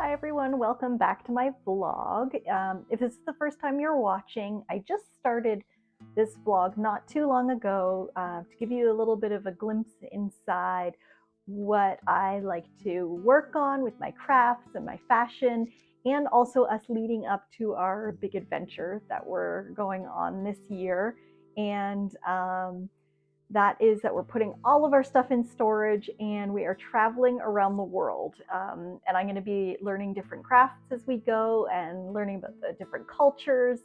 Hi everyone, welcome back to my vlog. If this is the first time you're watching, I just started this vlog not too long ago to give you a little bit of a glimpse inside what I like to work on with my crafts and my fashion, and also us leading up to our big adventure that we're going on this year. And that is that we're putting all of our stuff in storage and we are traveling around the world. And I'm going to be learning different crafts as we go and learning about the different cultures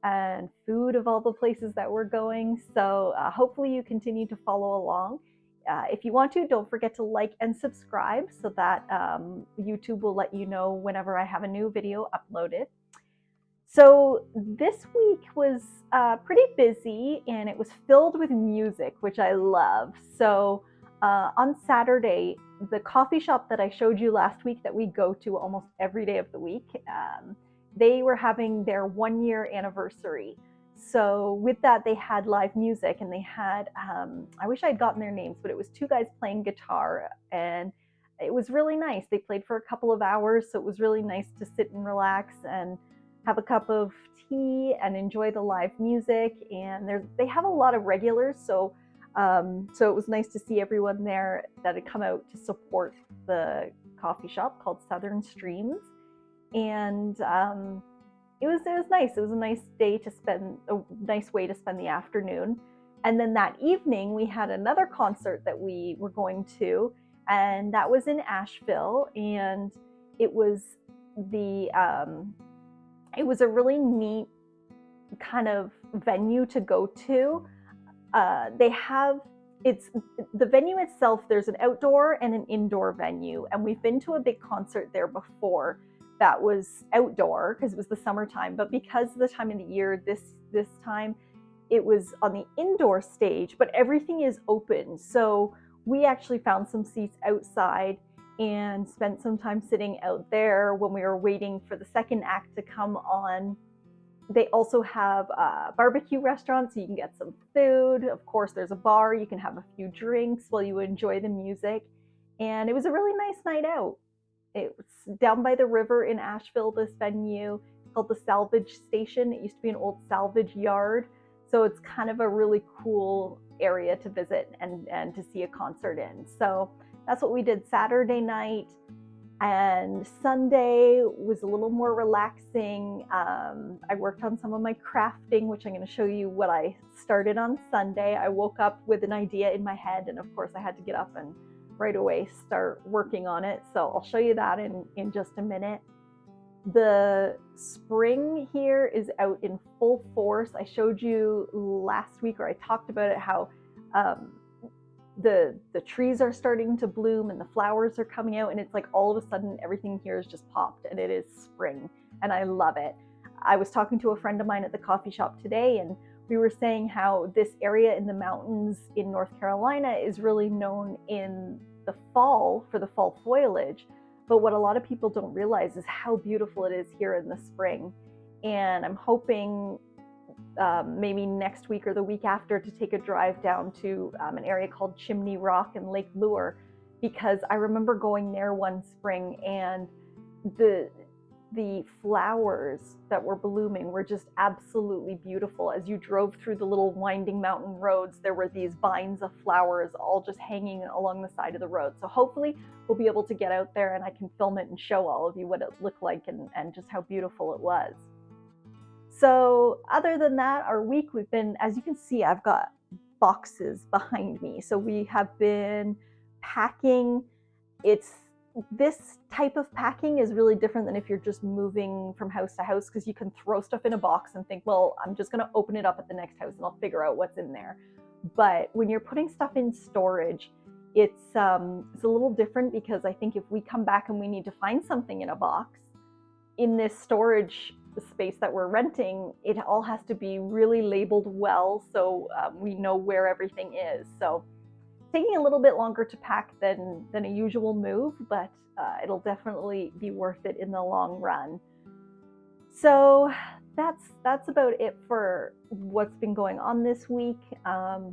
and food of all the places that we're going. So hopefully you continue to follow along. If you want to, don't forget to like and subscribe so that YouTube will let you know whenever I have a new video uploaded. So this week was pretty busy and it was filled with music, which I love. So on Saturday, the coffee shop that I showed you last week that we go to almost every day of the week, they were having their 1 year anniversary. So with that, they had live music and they had, I wish I'd gotten their names, but it was two guys playing guitar and it was really nice. They played for a couple of hours, so it was really nice to sit and relax and have a cup of tea and enjoy the live music. And they have a lot of regulars, so it was nice to see everyone there that had come out to support the coffee shop called Southern Streams. And it was nice. It was a nice day to spend, a nice way to spend the afternoon. And then that evening we had another concert that we were going to, and that was in Asheville, and it was it was a really neat kind of venue to go to. It's the venue itself, there's an outdoor and an indoor venue, and we've been to a big concert there before that was outdoor because it was the summertime, but because of the time of the year this time it was on the indoor stage, but everything is open. So we actually found some seats outside and spent some time sitting out there when we were waiting for the second act to come on. They also have a barbecue restaurants, so you can get some food. Of course, there's a bar, you can have a few drinks while you enjoy the music. And it was a really nice night out. It's down by the river in Asheville, this venue called the Salvage Station. It used to be an old salvage yard. So it's kind of a really cool area to visit and to see a concert in. So that's what we did Saturday night. And Sunday was a little more relaxing. I worked on some of my crafting, which I'm going to show you what I started on Sunday. I woke up with an idea in my head, and of course I had to get up and right away start working on it. So I'll show you that in just a minute. The spring here is out in full force. I showed you last week, or I talked about it, how the trees are starting to bloom and the flowers are coming out, and it's like all of a sudden everything here is just popped and it is spring, and I love it. I was talking to a friend of mine at the coffee shop today, and we were saying how this area in the mountains in North Carolina is really known in the fall for the fall foliage, but what a lot of people don't realize is how beautiful it is here in the spring. And I'm hoping maybe next week or the week after to take a drive down to an area called Chimney Rock and Lake Lure, because I remember going there one spring and the flowers that were blooming were just absolutely beautiful. As you drove through the little winding mountain roads, there were these vines of flowers all just hanging along the side of the road. So hopefully we'll be able to get out there and I can film it and show all of you what it looked like and just how beautiful it was. So other than that, our week, we've been, as you can see, I've got boxes behind me. So we have been packing. This type of packing is really different than if you're just moving from house to house, because you can throw stuff in a box and think, well, I'm just going to open it up at the next house and I'll figure out what's in there. But when you're putting stuff in storage, it's a little different, because I think if we come back and we need to find something in a box, in this storage space that we're renting, it all has to be really labeled well, so we know where everything is. So taking a little bit longer to pack than a usual move, but it'll definitely be worth it in the long run. So that's about it for what's been going on this week. A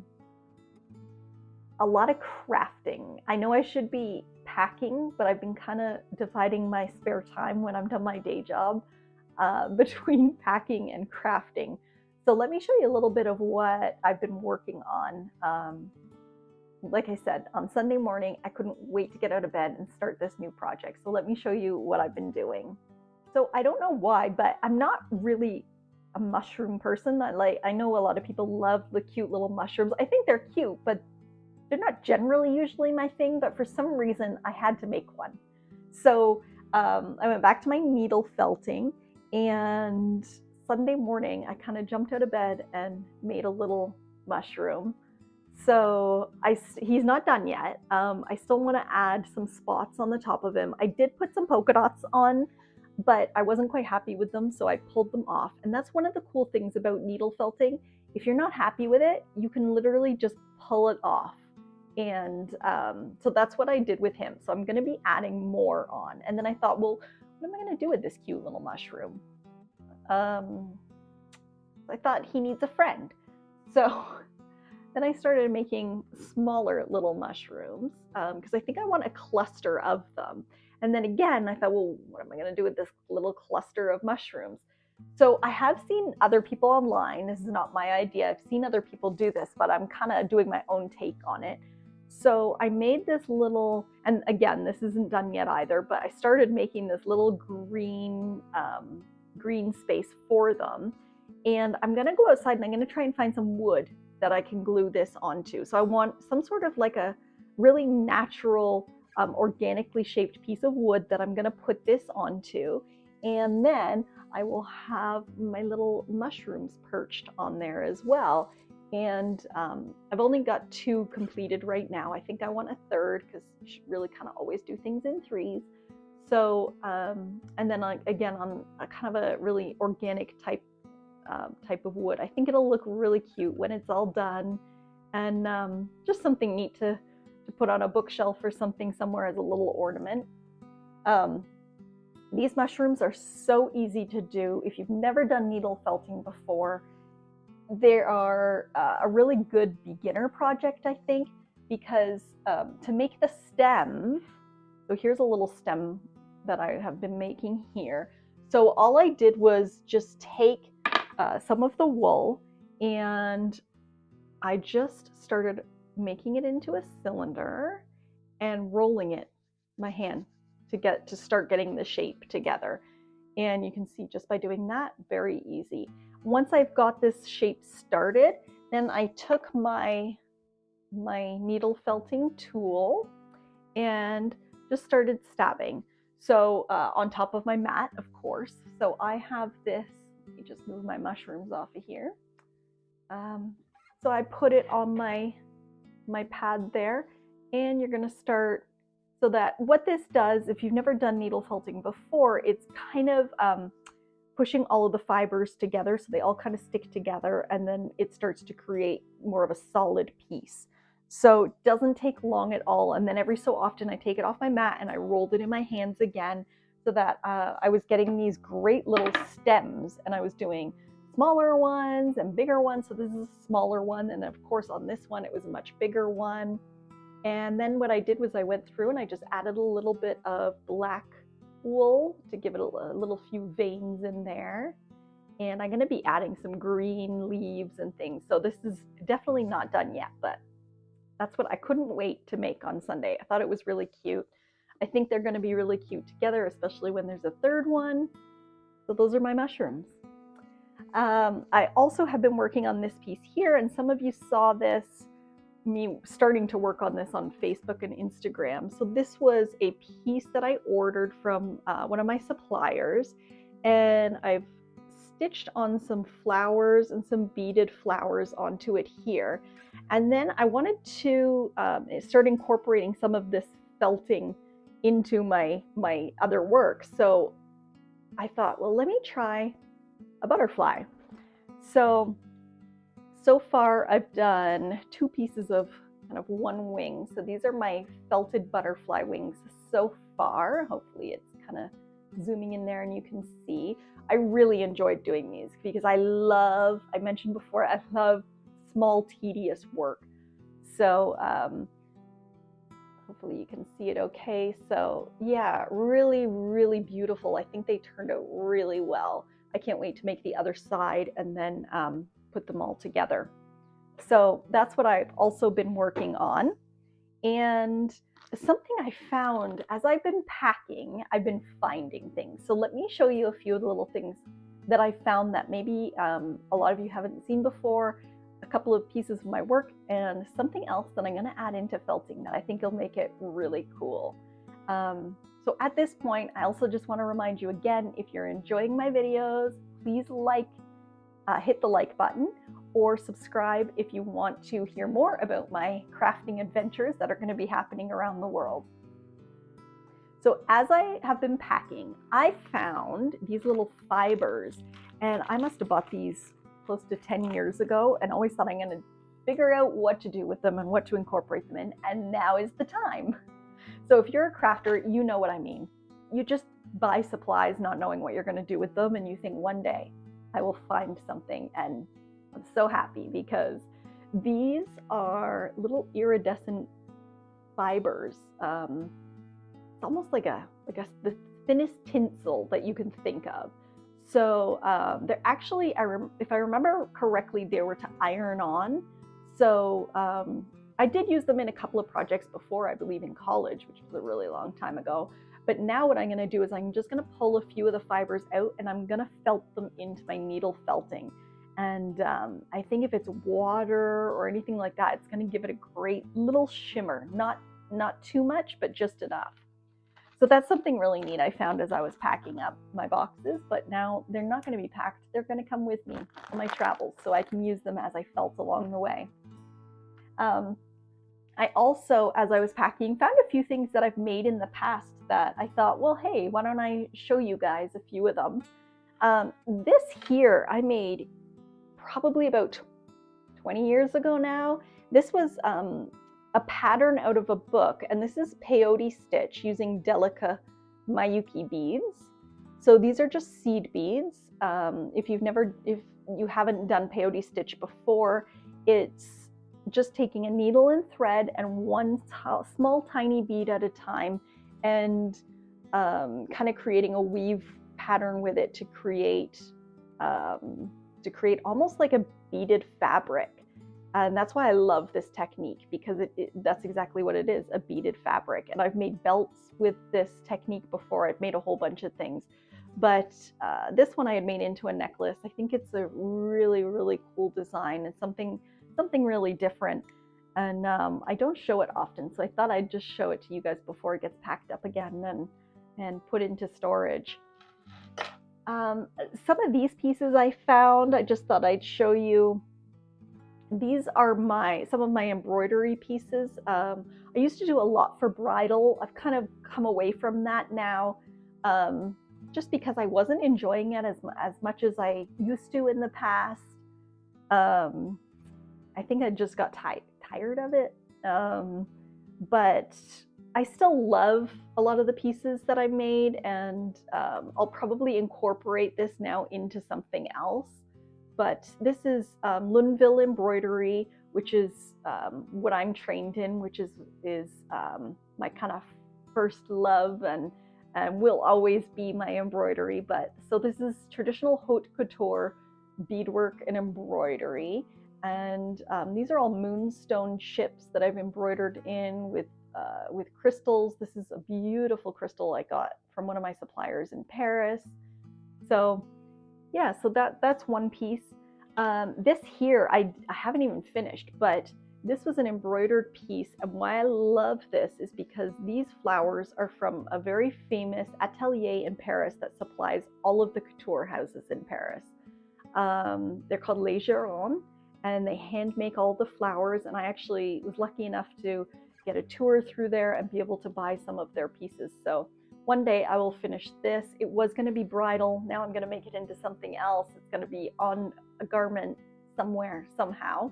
lot of crafting. I know I should be packing, but I've been kind of dividing my spare time when I'm done my day job between packing and crafting. So let me show you a little bit of what I've been working on. Like I said, on Sunday morning, I couldn't wait to get out of bed and start this new project. So let me show you what I've been doing. So I don't know why, but I'm not really a mushroom person. I know a lot of people love the cute little mushrooms. I think they're cute, but they're not generally usually my thing, but for some reason I had to make one. So I went back to my needle felting, and Sunday morning I kind of jumped out of bed and made a little mushroom. So he's not done yet. I still want to add some spots on the top of him. I did put some polka dots on, but I wasn't quite happy with them, so I pulled them off. And that's one of the cool things about needle felting. If you're not happy with it, you can literally just pull it off. And so that's what I did with him. So I'm going to be adding more on. And then I thought, well, what am I going to do with this cute little mushroom? I thought he needs a friend. So then I started making smaller little mushrooms because I think I want a cluster of them. And then again, I thought, well, what am I going to do with this little cluster of mushrooms? So I have seen other people online. This is not my idea. I've seen other people do this, but I'm kind of doing my own take on it. So I made this little, and again, this isn't done yet either, but I started making this little green space for them. And I'm going to go outside and I'm going to try and find some wood that I can glue this onto. So I want some sort of like a really natural, organically shaped piece of wood that I'm going to put this onto. And then I will have my little mushrooms perched on there as well. And I've only got 2 completed right now. I think I want a third because you should really kind of always do things in 3s. So, and then again, on a kind of a really organic type of wood. I think it'll look really cute when it's all done, and just something neat to put on a bookshelf or something somewhere as a little ornament. These mushrooms are so easy to do. If you've never done needle felting before, they are a really good beginner project, I think, because to make the stem, so here's a little stem that I have been making here. So all I did was just take some of the wool, and I just started making it into a cylinder and rolling it my hand to start getting the shape together. And you can see just by doing that, very easy. Once I've got this shape started, then I took my needle felting tool and just started stabbing. So on top of my mat, of course. So I have this. Let me just move my mushrooms off of here. So I put it on my pad there, and you're going to start. So that what this does, if you've never done needle felting before, it's kind of pushing all of the fibers together so they all kind of stick together, and then it starts to create more of a solid piece. So it doesn't take long at all. And then every so often I take it off my mat and I rolled it in my hands again, so that I was getting these great little stems, and I was doing smaller ones and bigger ones. So this is a smaller one, and of course on this one it was a much bigger one. And then what I did was I went through and I just added a little bit of black wool to give it a little few veins in there. And I'm going to be adding some green leaves and things. So this is definitely not done yet, but that's what I couldn't wait to make on Sunday. I thought it was really cute. I think they're going to be really cute together, especially when there's a third one. So those are my mushrooms. I also have been working on this piece here, and some of you saw this, me starting to work on this on Facebook and Instagram. So this was a piece that I ordered from one of my suppliers, and I've stitched on some flowers and some beaded flowers onto it here. And then I wanted to start incorporating some of this felting into my other work. So I thought, well, let me try a butterfly. So far I've done 2 pieces of kind of one wing. So these are my felted butterfly wings so far. Hopefully it's kind of zooming in there and you can see. I really enjoyed doing these because I mentioned before, I love small, tedious work. So Hopefully you can see it okay. So yeah, really, really beautiful. I think they turned out really well. I can't wait to make the other side and then put them all together. So that's what I've also been working on. And something I found as I've been packing, I've been finding things. So let me show you a few of the little things that I found that maybe a lot of you haven't seen before, a couple of pieces of my work, and something else that I'm going to add into felting that I think will make it really cool. So at this point, I also just want to remind you again, if you're enjoying my videos, please hit the like button, or subscribe if you want to hear more about my crafting adventures that are going to be happening around the world. So as I have been packing, I found these little fibers, and I must have bought these close to 10 years ago and always thought I'm going to figure out what to do with them and what to incorporate them in, and now is the time. So if you're a crafter, you know what I mean. You just buy supplies not knowing what you're going to do with them, and you think one day I will find something, and I'm so happy because these are little iridescent fibers. It's almost like the thinnest tinsel that you can think of. So they're actually, if I remember correctly, they were to iron on. So I did use them in a couple of projects before, I believe in college, which was a really long time ago. But now what I'm going to do is I'm just going to pull a few of the fibers out, and I'm going to felt them into my needle felting. And I think if it's water or anything like that, it's going to give it a great little shimmer. Not too much, but just enough. So that's something really neat I found as I was packing up my boxes, but now they're not going to be packed. They're going to come with me on my travels, so I can use them as I felt along the way. I also, as I was packing, found a few things that I've made in the past that I thought, well, hey, why don't I show you guys a few of them? This here I made probably about 20 years ago now. This was a pattern out of a book, and this is peyote stitch using Delica Mayuki beads. So these are just seed beads. If you haven't done peyote stitch before, it's just taking a needle and thread and one small tiny bead at a time, and kind of creating a weave pattern with it to create almost like a beaded fabric. And that's why I love this technique, because that's exactly what it is, a beaded fabric. And I've made belts with this technique before. I've made a whole bunch of things. But this one I had made into a necklace. I think it's a really, really cool design and something really different. And I don't show it often, so I thought I'd just show it to you guys before it gets packed up again and put into storage. Some of these pieces I found, I just thought I'd show you. These are some of my embroidery pieces. I used to do a lot for bridal. I've kind of come away from that now, just because I wasn't enjoying it as much as I used to in the past. I think I just got tired of it. But I still love a lot of the pieces that I've made, and I'll probably incorporate this now into something else. But this is Luneville embroidery, which is what I'm trained in, which is my kind of first love, and will always be my embroidery. But so this is traditional haute couture beadwork and embroidery, and these are all moonstone chips that I've embroidered in with crystals. This is a beautiful crystal I got from one of my suppliers in Paris. So yeah, so that's one piece. This here, I haven't even finished, but this was an embroidered piece, and why I love this is because these flowers are from a very famous atelier in Paris that supplies all of the couture houses in Paris. They're called Les Girons, and they hand make all the flowers, and I actually was lucky enough to get a tour through there and be able to buy some of their pieces. So one day I will finish this. It was going to be bridal. Now I'm going to make it into something else. It's going to be on a garment somewhere, somehow.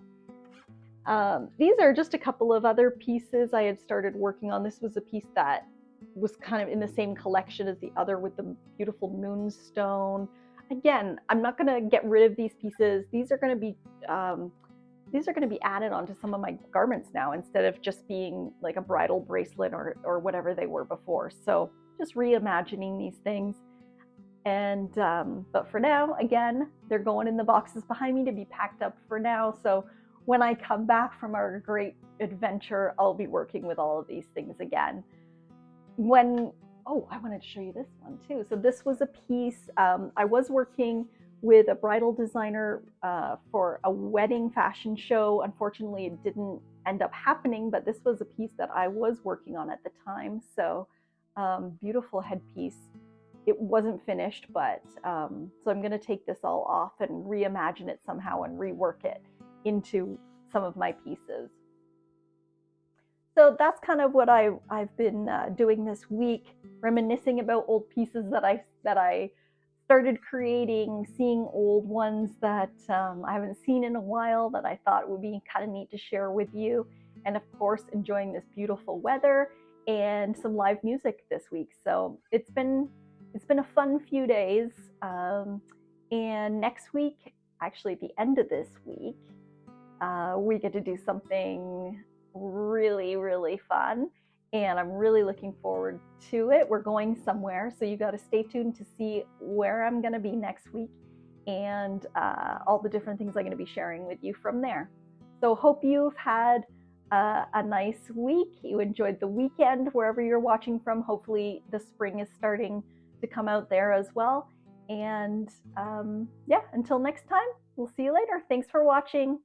These are just a couple of other pieces I had started working on. This was a piece that was kind of in the same collection as the other with the beautiful moonstone. Again, I'm not going to get rid of these pieces. These are going to be these are going to be added onto some of my garments now instead of just being like a bridal bracelet or whatever they were before. So just reimagining these things. And but for now, again, they're going in the boxes behind me to be packed up for now. So when I come back from our great adventure, I'll be working with all of these things again. When I wanted to show you this one too. So this was a piece. I was working with a bridal designer for a wedding fashion show. Unfortunately, it didn't end up happening, but this was a piece that I was working on at the time. So beautiful headpiece. It wasn't finished, but so I'm going to take this all off and reimagine it somehow and rework it into some of my pieces. So that's kind of what I've been doing this week, reminiscing about old pieces that I started creating, seeing old ones that I haven't seen in a while that I thought would be kind of neat to share with you, and of course enjoying this beautiful weather and some live music this week. So it's been a fun few days, and next week, actually at the end of this week, we get to do something really, really fun. And I'm really looking forward to it. We're going somewhere, so you got to stay tuned to see where I'm going to be next week and all the different things I'm going to be sharing with you from there. So hope you've had a nice week. You enjoyed the weekend wherever you're watching from. Hopefully the spring is starting to come out there as well. And yeah, until next time, we'll see you later. Thanks for watching.